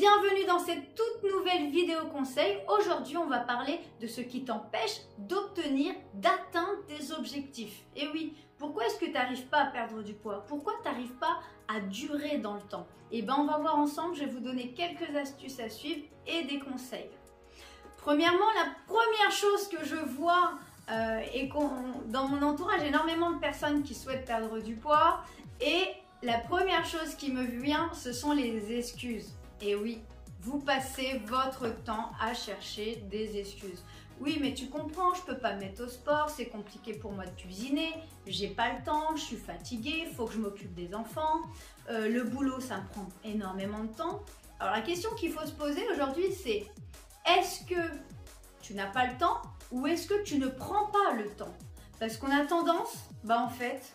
Bienvenue dans cette toute nouvelle vidéo conseil. Aujourd'hui, on va parler de ce qui t'empêche d'obtenir, d'atteindre tes objectifs. Et oui, pourquoi est-ce que tu n'arrives pas à perdre du poids? Pourquoi tu n'arrives pas à durer dans le temps? Et bien, on va voir ensemble, je vais vous donner quelques astuces à suivre et des conseils. Premièrement, la première chose que je vois dans mon entourage, énormément de personnes qui souhaitent perdre du poids, et la première chose qui me vient, ce sont les excuses. Et oui, vous passez votre temps à chercher des excuses. Oui, mais tu comprends, je peux pas me mettre au sport, c'est compliqué pour moi de cuisiner, j'ai pas le temps, je suis fatiguée, il faut que je m'occupe des enfants, le boulot ça me prend énormément de temps. Alors la question qu'il faut se poser aujourd'hui, c'est est-ce que tu n'as pas le temps ou est-ce que tu ne prends pas le temps? Parce qu'on a tendance, en fait,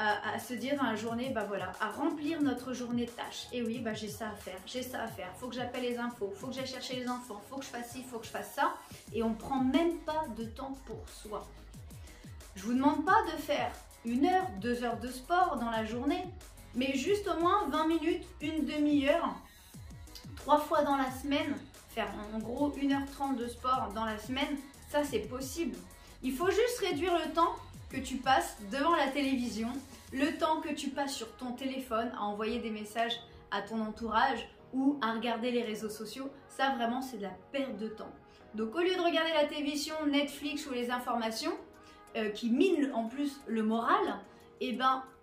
à se dire dans la journée, voilà, à remplir notre journée de tâches. Et oui, j'ai ça à faire, faut que j'appelle les infos, faut que j'aille chercher les enfants, faut que je fasse ci, faut que je fasse ça. Et on ne prend même pas de temps pour soi. Je vous demande pas de faire 1 heure, 2 heures de sport dans la journée, mais juste au moins 20 minutes, une demi-heure, 3 fois dans la semaine, faire en gros 1h30 de sport dans la semaine, ça c'est possible. Il faut juste réduire le temps que tu passes devant la télévision, le temps que tu passes sur ton téléphone à envoyer des messages à ton entourage ou à regarder les réseaux sociaux. Ça vraiment c'est de la perte de temps. Donc au lieu de regarder la télévision, Netflix ou les informations qui minent en plus le moral,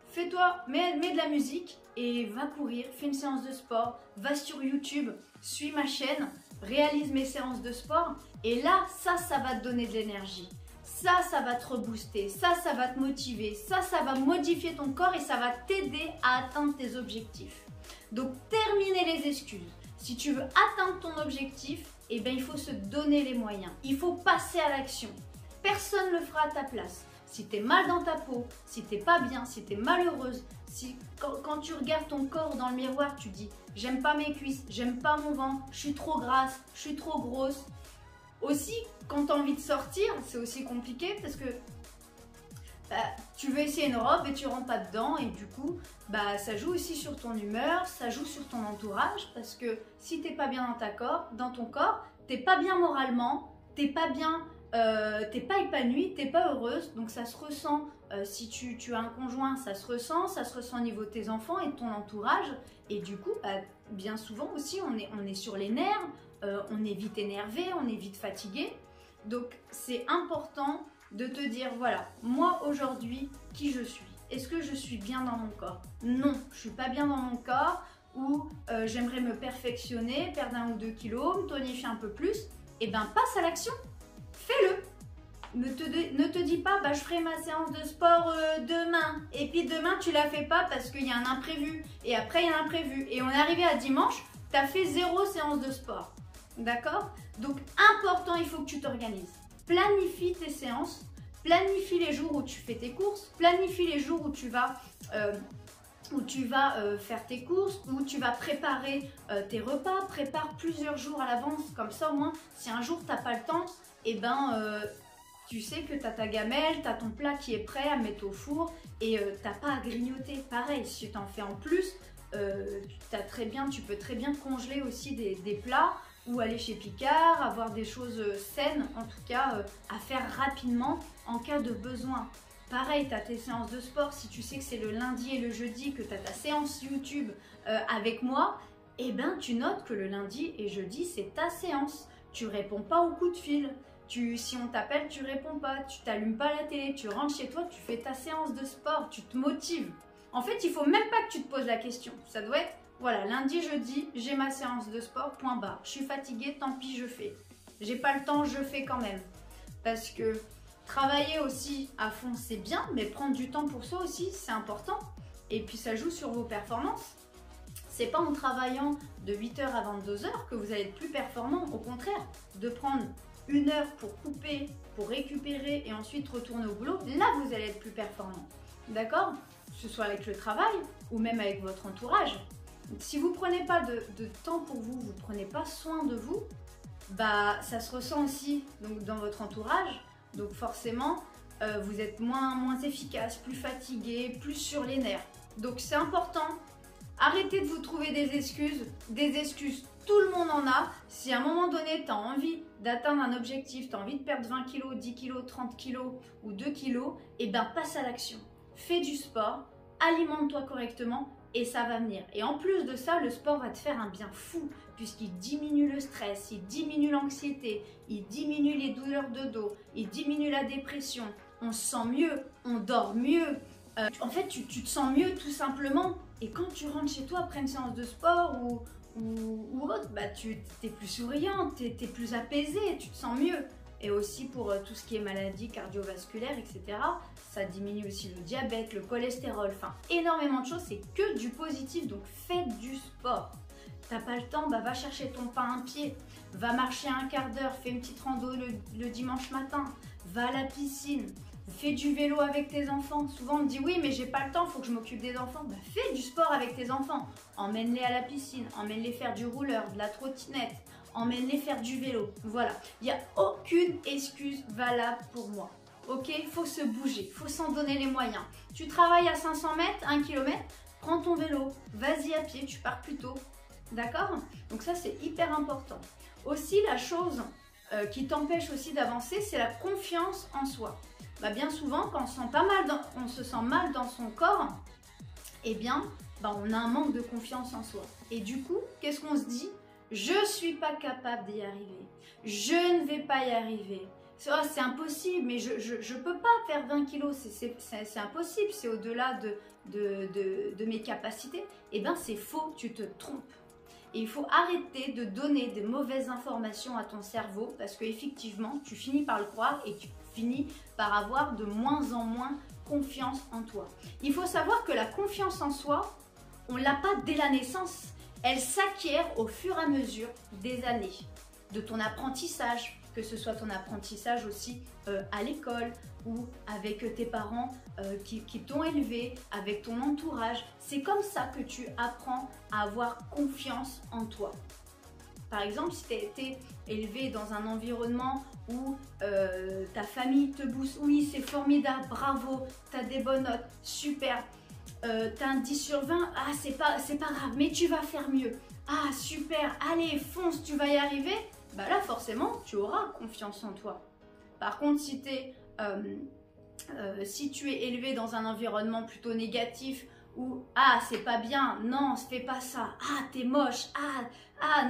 fais-toi, mets de la musique et va courir, fais une séance de sport, va sur YouTube, suis ma chaîne, réalise mes séances de sport et là ça va te donner de l'énergie. Ça va te rebooster, ça va te motiver, ça va modifier ton corps et ça va t'aider à atteindre tes objectifs. Donc, terminer les excuses. Si tu veux atteindre ton objectif, il faut se donner les moyens. Il faut passer à l'action. Personne ne le fera à ta place. Si tu es mal dans ta peau, si tu n'es pas bien, si tu es malheureuse, si quand tu regardes ton corps dans le miroir, tu dis « j'aime pas mes cuisses, j'aime pas mon ventre, je suis trop grasse, je suis trop grosse ». Aussi, quand tu as envie de sortir, c'est aussi compliqué parce que tu veux essayer une robe et tu rentres pas dedans et du coup, ça joue aussi sur ton humeur, ça joue sur ton entourage parce que si t'es pas bien dans ton corps, t'es pas bien moralement, t'es pas bien, t'es pas épanouie, t'es pas heureuse, donc ça se ressent. Si tu as un conjoint, ça se ressent au niveau de tes enfants et de ton entourage et du coup, bien souvent aussi, on est sur les nerfs. On est vite énervé, on est vite fatigué. Donc, c'est important de te dire, voilà, moi aujourd'hui, qui je suis? Est-ce que je suis bien dans mon corps? Non, je suis pas bien dans mon corps ou j'aimerais me perfectionner, perdre 1 ou 2 kilos, me tonifier un peu plus. Passe à l'action, fais-le. Ne te dis pas, je ferai ma séance de sport demain. Et puis demain, tu la fais pas parce qu'il y a un imprévu. Et après, il y a un imprévu. Et on est arrivé à dimanche, tu as fait 0 séance de sport. D'accord? Donc, important, il faut que tu t'organises. Planifie tes séances, planifie les jours où tu fais tes courses, planifie les jours où tu vas faire tes courses, où tu vas préparer tes repas, prépare plusieurs jours à l'avance. Comme ça, au moins, si un jour, tu n'as pas le temps, tu sais que tu as ta gamelle, tu as ton plat qui est prêt à mettre au four et tu n'as pas à grignoter. Pareil, si tu en fais en plus, tu peux très bien congeler aussi des plats ou aller chez Picard, avoir des choses saines, en tout cas à faire rapidement en cas de besoin. Pareil, tu as tes séances de sport, si tu sais que c'est le lundi et le jeudi que tu as ta séance YouTube avec moi, tu notes que le lundi et jeudi, c'est ta séance. Tu réponds pas aux coups de fil, si on t'appelle, tu réponds pas, tu t'allumes pas la télé, tu rentres chez toi, tu fais ta séance de sport, tu te motives. En fait, il faut même pas que tu te poses la question, ça doit être voilà, lundi, jeudi, j'ai ma séance de sport, point barre. Je suis fatiguée, tant pis, je fais. J'ai pas le temps, je fais quand même. Parce que travailler aussi à fond, c'est bien, mais prendre du temps pour soi aussi, c'est important. Et puis, ça joue sur vos performances. C'est pas en travaillant de 8h à 22h que vous allez être plus performant. Au contraire, de prendre 1 heure pour couper, pour récupérer et ensuite retourner au boulot, là, vous allez être plus performant. D'accord? Que ce soit avec le travail ou même avec votre entourage. Si vous ne prenez pas de temps pour vous, vous ne prenez pas soin de vous, ça se ressent aussi donc, dans votre entourage. Donc forcément, vous êtes moins efficace, plus fatigué, plus sur les nerfs. Donc c'est important. Arrêtez de vous trouver des excuses tout le monde en a. Si à un moment donné, tu as envie d'atteindre un objectif, tu as envie de perdre 20 kg, 10 kg, 30 kg ou 2 kg, et ben passe à l'action. Fais du sport, alimente-toi correctement et ça va venir. Et en plus de ça, le sport va te faire un bien fou puisqu'il diminue le stress, il diminue l'anxiété, il diminue les douleurs de dos, il diminue la dépression. On se sent mieux, on dort mieux. En fait, tu te sens mieux tout simplement. Et quand tu rentres chez toi après une séance de sport ou autre, bah, tu es plus souriante, tu es plus apaisée, tu te sens mieux. Et aussi pour tout ce qui est maladies cardiovasculaires, etc. Ça diminue aussi le diabète, le cholestérol, enfin énormément de choses, c'est que du positif, donc faites du sport. T'as pas le temps, bah va chercher ton pain à pied, va marcher un quart d'heure, fais une petite rando le dimanche matin, va à la piscine, fais du vélo avec tes enfants. Souvent on me dit oui mais j'ai pas le temps, il faut que je m'occupe des enfants. Bah fais du sport avec tes enfants, emmène-les à la piscine, emmène-les faire du rouleur, de la trottinette, emmène-les faire du vélo. Voilà, il n'y a aucune excuse valable pour moi. Ok, il faut se bouger, il faut s'en donner les moyens. Tu travailles à 500 mètres, 1 km, prends ton vélo, vas-y à pied, tu pars plus tôt. D'accord? Donc ça, c'est hyper important. Aussi, la chose qui t'empêche aussi d'avancer, c'est la confiance en soi. Bah, bien souvent, quand on se sent mal dans son corps, eh bien, bah, on a un manque de confiance en soi. Et du coup, qu'est-ce qu'on se dit? Je ne suis pas capable d'y arriver. Je ne vais pas y arriver. Oh, c'est impossible, mais je ne peux pas faire 20 kilos. C'est impossible, c'est au-delà de mes capacités. Eh bien, c'est faux, tu te trompes. Et il faut arrêter de donner des mauvaises informations à ton cerveau parce qu'effectivement, tu finis par le croire et tu finis par avoir de moins en moins confiance en toi. Il faut savoir que la confiance en soi, on ne l'a pas dès la naissance. Elle s'acquiert au fur et à mesure des années, de ton apprentissage, que ce soit ton apprentissage aussi à l'école ou avec tes parents qui t'ont élevé, avec ton entourage. C'est comme ça que tu apprends à avoir confiance en toi. Par exemple, si tu as été élevé dans un environnement où ta famille te booste, oui c'est formidable, bravo, tu as des bonnes notes, super. T'as un 10 sur 20, ah c'est pas grave, mais tu vas faire mieux. Ah super, allez fonce, tu vas y arriver. Bah là forcément, tu auras confiance en toi. Par contre, si tu es élevé dans un environnement plutôt négatif, où ah c'est pas bien, non fais pas ça, ah t'es moche, ah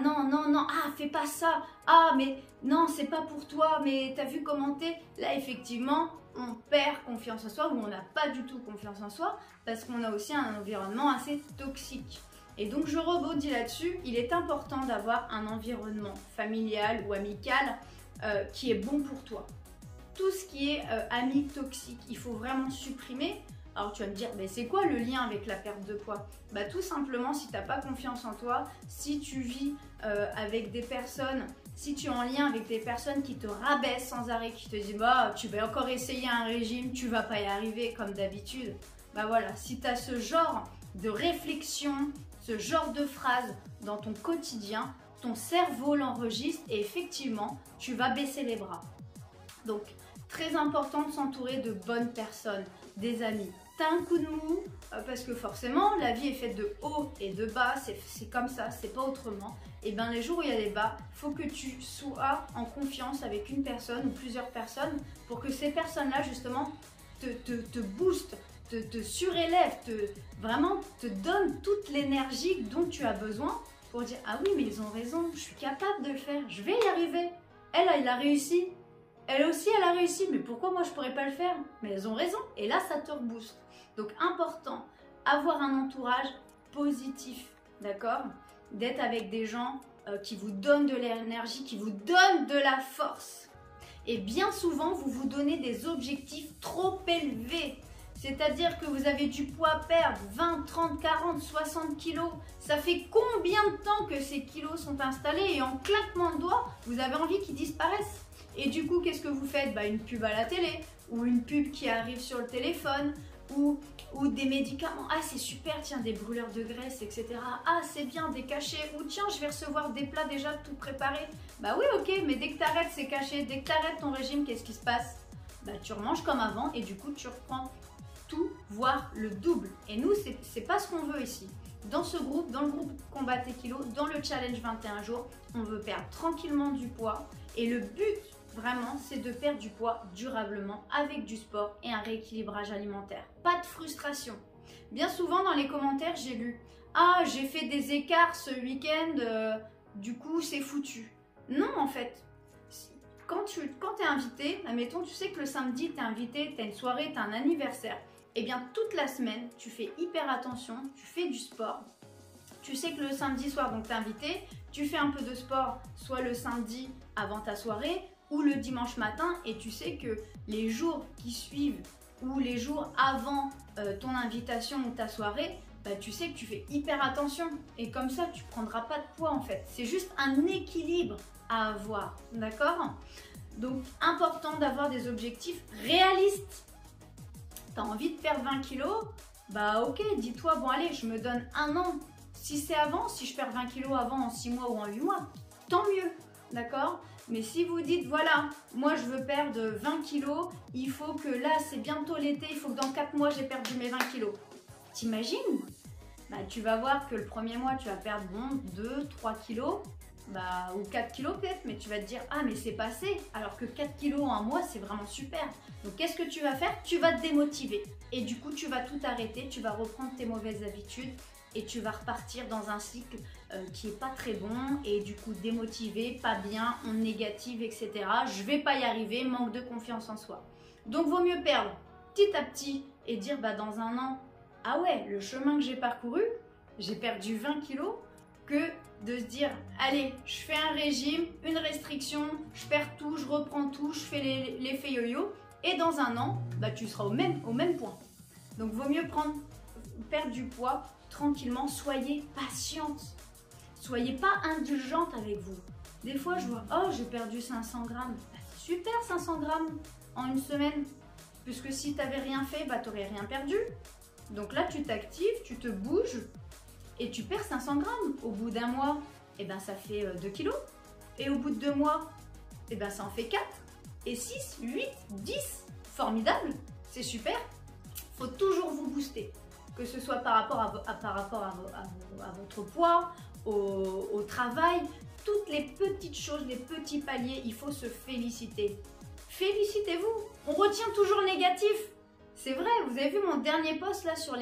non, ah fais pas ça, ah mais non c'est pas pour toi, mais t'as vu comment t'es. Là effectivement, on perd confiance en soi ou on n'a pas du tout confiance en soi parce qu'on a aussi un environnement assez toxique. Et donc je rebondis là-dessus, il est important d'avoir un environnement familial ou amical qui est bon pour toi. Tout ce qui est amis toxiques, il faut vraiment supprimer. Alors tu vas me dire, mais c'est quoi le lien avec la perte de poids? Bah tout simplement, si tu n'as pas confiance en toi, si tu vis avec des personnes, si tu es en lien avec des personnes qui te rabaissent sans arrêt, qui te disent bah tu vas encore essayer un régime, tu vas pas y arriver comme d'habitude. Bah voilà, si tu as ce genre de réflexion, ce genre de phrase dans ton quotidien, ton cerveau l'enregistre et effectivement, tu vas baisser les bras. Donc, très important de s'entourer de bonnes personnes, des amis. T'as un coup de mou, parce que forcément, la vie est faite de haut et de bas, c'est comme ça, c'est pas autrement. Et bien, les jours où il y a des bas, il faut que tu sois en confiance avec une personne ou plusieurs personnes pour que ces personnes-là, justement, te boostent, te surélèvent, vraiment te donnent toute l'énergie dont tu as besoin pour dire « Ah oui, mais ils ont raison, je suis capable de le faire, je vais y arriver. Elle a réussi. Elle aussi, elle a réussi, mais pourquoi moi je pourrais pas le faire? Mais elles ont raison. » Et là, ça te rebooste. Donc, important, avoir un entourage positif, d'accord? D'être avec des gens qui vous donnent de l'énergie, qui vous donnent de la force. Et bien souvent, vous vous donnez des objectifs trop élevés. C'est-à-dire que vous avez du poids à perdre, 20, 30, 40, 60 kilos. Ça fait combien de temps que ces kilos sont installés et en claquement de doigts, vous avez envie qu'ils disparaissent. Et du coup, qu'est-ce que vous faites? Bah, une pub à la télé ou une pub qui arrive sur le téléphone ou des médicaments. Ah, c'est super, tiens, des brûleurs de graisse, etc. Ah, c'est bien, des cachets. Ou tiens, je vais recevoir des plats déjà tout préparés. Bah oui, ok, mais dès que tu arrêtes ces cachets, dès que tu arrêtes ton régime, qu'est-ce qui se passe? Bah, tu remanges comme avant et du coup, tu reprends tout, voire le double. Et nous, c'est pas ce qu'on veut ici. dans ce groupe, dans le groupe Combat tes kilos, dans le challenge 21 jours, on veut perdre tranquillement du poids et le but vraiment c'est de perdre du poids durablement avec du sport et un rééquilibrage alimentaire. Pas de frustration. Bien souvent dans les commentaires j'ai lu « Ah j'ai fait des écarts ce week-end, du coup c'est foutu ». Non en fait. Quand tu es invité, admettons, tu sais que le samedi, tu es invité, tu as une soirée, tu as un anniversaire, et bien toute la semaine, tu fais hyper attention, tu fais du sport. Tu sais que le samedi soir, donc tu es invité, tu fais un peu de sport, soit le samedi avant ta soirée, ou le dimanche matin, et tu sais que les jours qui suivent, ou les jours avant ton invitation ou ta soirée, bah, tu sais que tu fais hyper attention. Et comme ça, tu ne prendras pas de poids en fait. C'est juste un équilibre à avoir, d'accord? Donc important d'avoir des objectifs réalistes. Tu as envie de perdre 20 kilos, bah ok, dis-toi, bon allez, je me donne un an. Si c'est avant, si je perds 20 kilos avant en 6 mois ou en 8 mois, tant mieux, d'accord? Mais si vous dites, voilà, moi je veux perdre 20 kilos, il faut que là c'est bientôt l'été, il faut que dans 4 mois j'ai perdu mes 20 kilos. T'imagines? Bah, tu vas voir que le premier mois tu vas perdre bon, 2-3 kilos. Bah, ou 4 kilos peut-être, mais tu vas te dire ah mais c'est passé, alors que 4 kilos en un mois c'est vraiment super. Donc qu'est-ce que tu vas faire? Tu vas te démotiver et du coup tu vas tout arrêter, tu vas reprendre tes mauvaises habitudes et tu vas repartir dans un cycle qui est pas très bon et du coup démotivé, pas bien, en négative, etc. Je vais pas y arriver, manque de confiance en soi. Donc vaut mieux perdre petit à petit et dire bah dans un an, ah ouais, le chemin que j'ai parcouru, j'ai perdu 20 kilos, que de se dire allez, je fais un régime, une restriction, je perds tout, je reprends tout, je fais l'effet yo-yo et dans un an, bah, tu seras au même point. Donc vaut mieux perdre du poids tranquillement, soyez patiente, soyez pas indulgente avec vous. Des fois je vois oh j'ai perdu 500 grammes, bah, c'est super 500 grammes en une semaine, puisque si tu n'avais rien fait, bah, tu n'aurais rien perdu. Donc là tu t'actives, tu te bouges et tu perds 500 grammes. Au bout d'un mois, eh ben, ça fait 2 kilos. Et au bout de 2 mois, eh ben, ça en fait 4. Et 6, 8, 10. Formidable, c'est super. Il faut toujours vous booster. Que ce soit par rapport à votre poids, au travail, toutes les petites choses, les petits paliers, il faut se féliciter. Félicitez-vous. On retient toujours le négatif. C'est vrai, vous avez vu mon dernier post là sur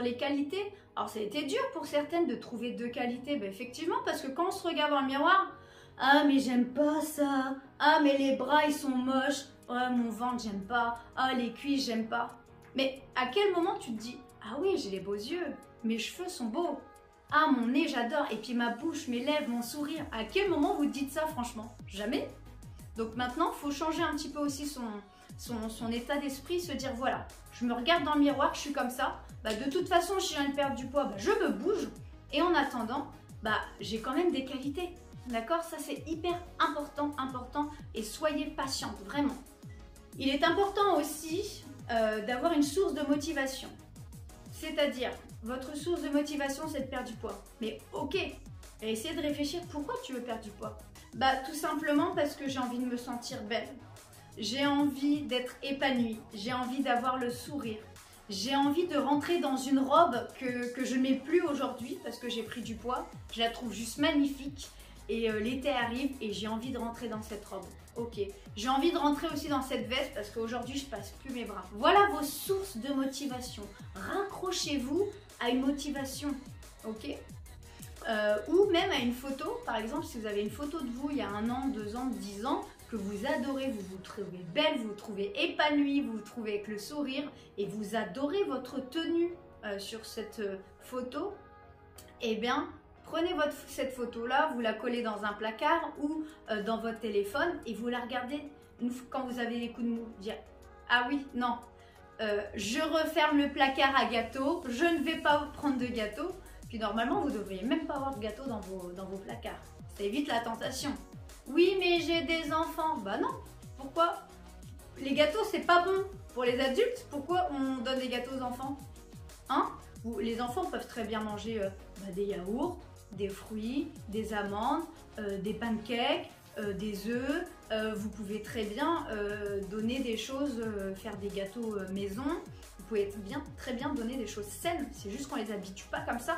les qualités. Alors ça a été dur pour certaines de trouver 2 qualités. Ben, effectivement, parce que quand on se regarde dans le miroir, ah mais j'aime pas ça. Ah mais les bras ils sont moches. Ah mon ventre j'aime pas. Ah les cuisses j'aime pas. Mais à quel moment tu te dis, ah oui j'ai les beaux yeux, mes cheveux sont beaux. Ah mon nez j'adore. Et puis ma bouche, mes lèvres, mon sourire. À quel moment vous dites ça franchement? Jamais. Donc maintenant il faut changer un petit peu aussi son état d'esprit, se dire voilà, je me regarde dans le miroir, je suis comme ça, bah, de toute façon si je viens de perdre du poids, bah, je me bouge et en attendant, bah, j'ai quand même des qualités, d'accord? Ça c'est hyper important et soyez patiente, vraiment. Il est important aussi d'avoir une source de motivation, c'est-à-dire votre source de motivation c'est de perdre du poids, mais ok, essayez de réfléchir pourquoi tu veux perdre du poids. Bah tout simplement parce que j'ai envie de me sentir belle. J'ai envie d'être épanouie, j'ai envie d'avoir le sourire, j'ai envie de rentrer dans une robe que je ne mets plus aujourd'hui parce que j'ai pris du poids, je la trouve juste magnifique et l'été arrive et j'ai envie de rentrer dans cette robe. Ok, j'ai envie de rentrer aussi dans cette veste parce qu'aujourd'hui je passe plus mes bras. Voilà vos sources de motivation, raccrochez-vous à une motivation, ok? Ou même à une photo, par exemple si vous avez une photo de vous il y a 1 an, 2 ans, 10 ans, que vous adorez, vous vous trouvez belle, vous vous trouvez épanouie, vous vous trouvez avec le sourire et vous adorez votre tenue sur cette photo, eh bien prenez cette photo-là, vous la collez dans un placard ou dans votre téléphone et vous la regardez quand vous avez les coups de mou, dire ah oui, non, je referme le placard à gâteau, je ne vais pas prendre de gâteau. Puis normalement, vous ne devriez même pas avoir de gâteau dans vos placards. Ça évite la tentation. Oui, mais j'ai des enfants. Bah non. Pourquoi? Les gâteaux, c'est pas bon pour les adultes. Pourquoi on donne des gâteaux aux enfants? Hein? Les enfants peuvent très bien manger des yaourts, des fruits, des amandes, des pancakes, des œufs. Vous pouvez très bien donner des choses, faire des gâteaux maison. Vous pouvez très bien donner des choses saines. C'est juste qu'on les habitue pas comme ça.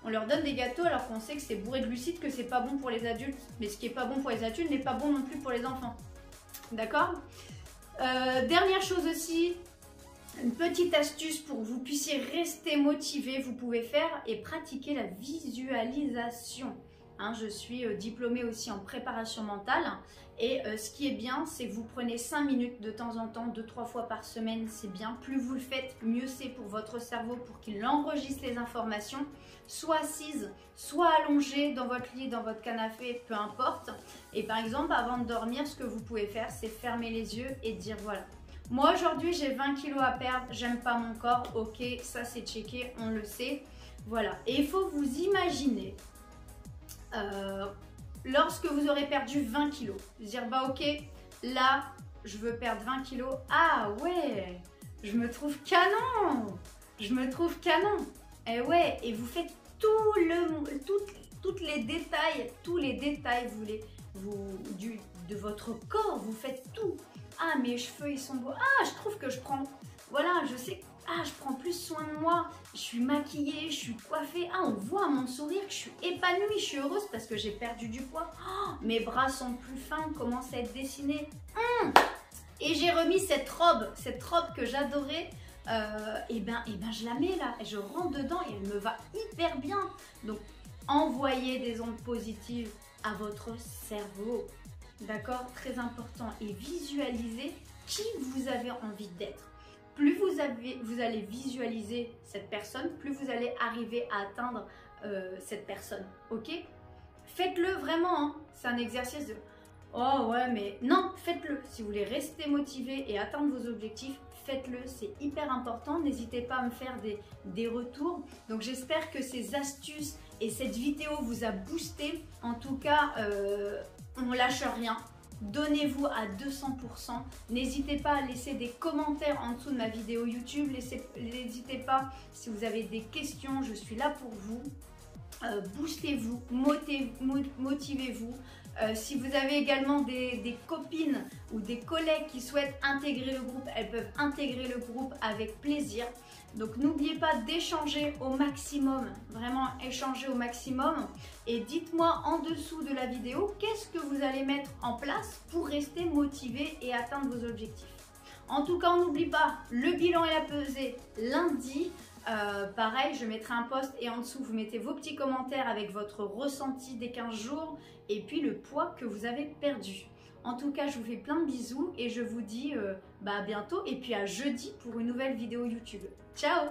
On leur donne des gâteaux alors qu'on sait que c'est bourré de glucides, que c'est pas bon pour les adultes. Mais ce qui est pas bon pour les adultes n'est pas bon non plus pour les enfants. D'accord? Dernière chose aussi, une petite astuce pour que vous puissiez rester motivé, vous pouvez faire et pratiquer la visualisation. Hein, je suis diplômée aussi en préparation mentale et ce qui est bien, c'est que vous prenez 5 minutes de temps en temps, 2-3 fois par semaine, c'est bien. Plus vous le faites, mieux c'est pour votre cerveau, pour qu'il enregistre les informations, soit assise, soit allongée dans votre lit, dans votre canapé, peu importe. Et par exemple, avant de dormir, ce que vous pouvez faire, c'est fermer les yeux et dire voilà. Moi aujourd'hui j'ai 20 kilos à perdre, j'aime pas mon corps, ok, ça c'est checké, on le sait. Voilà, et il faut vous imaginer, lorsque vous aurez perdu 20 kilos, vous dire bah ok, là je veux perdre 20 kilos, ah ouais, je me trouve canon, je me trouve canon. Et ouais, et vous faites tous les détails de votre corps, vous faites tout. Ah, mes cheveux, ils sont beaux. Ah, je trouve que je prends... Voilà, je sais... Ah, je prends plus soin de moi. Je suis maquillée, je suis coiffée. Ah, on voit à mon sourire que je suis épanouie, je suis heureuse parce que j'ai perdu du poids. Oh, mes bras sont plus fins, commencent à être dessinés. Et j'ai remis cette robe que j'adorais. Et ben, je la mets là. Je rentre dedans et elle me va hyper bien. Donc, envoyez des ondes positives à votre cerveau. D'accord? Très important. Et visualisez qui vous avez envie d'être. Plus vous allez visualiser cette personne, plus vous allez arriver à atteindre cette personne. Ok? Faites-le vraiment. Hein. C'est un exercice de... Oh ouais, mais non, faites-le. Si vous voulez rester motivé et atteindre vos objectifs, faites-le. C'est hyper important. N'hésitez pas à me faire des retours. Donc j'espère que ces astuces et cette vidéo vous a boosté. En tout cas, on lâche rien. Donnez-vous à 200%. N'hésitez pas à laisser des commentaires en dessous de ma vidéo YouTube. N'hésitez pas si vous avez des questions. Je suis là pour vous. Boostez-vous, motivez-vous. Si vous avez également des copines ou des collègues qui souhaitent intégrer le groupe, elles peuvent intégrer le groupe avec plaisir. Donc n'oubliez pas d'échanger au maximum, vraiment échanger au maximum. Et dites-moi en dessous de la vidéo, qu'est-ce que vous allez mettre en place pour rester motivé et atteindre vos objectifs. En tout cas, on n'oublie pas le bilan et la pesée lundi. Pareil, je mettrai un post et en dessous, vous mettez vos petits commentaires avec votre ressenti des 15 jours et puis le poids que vous avez perdu. En tout cas, je vous fais plein de bisous et je vous dis à bientôt et puis à jeudi pour une nouvelle vidéo YouTube. Ciao!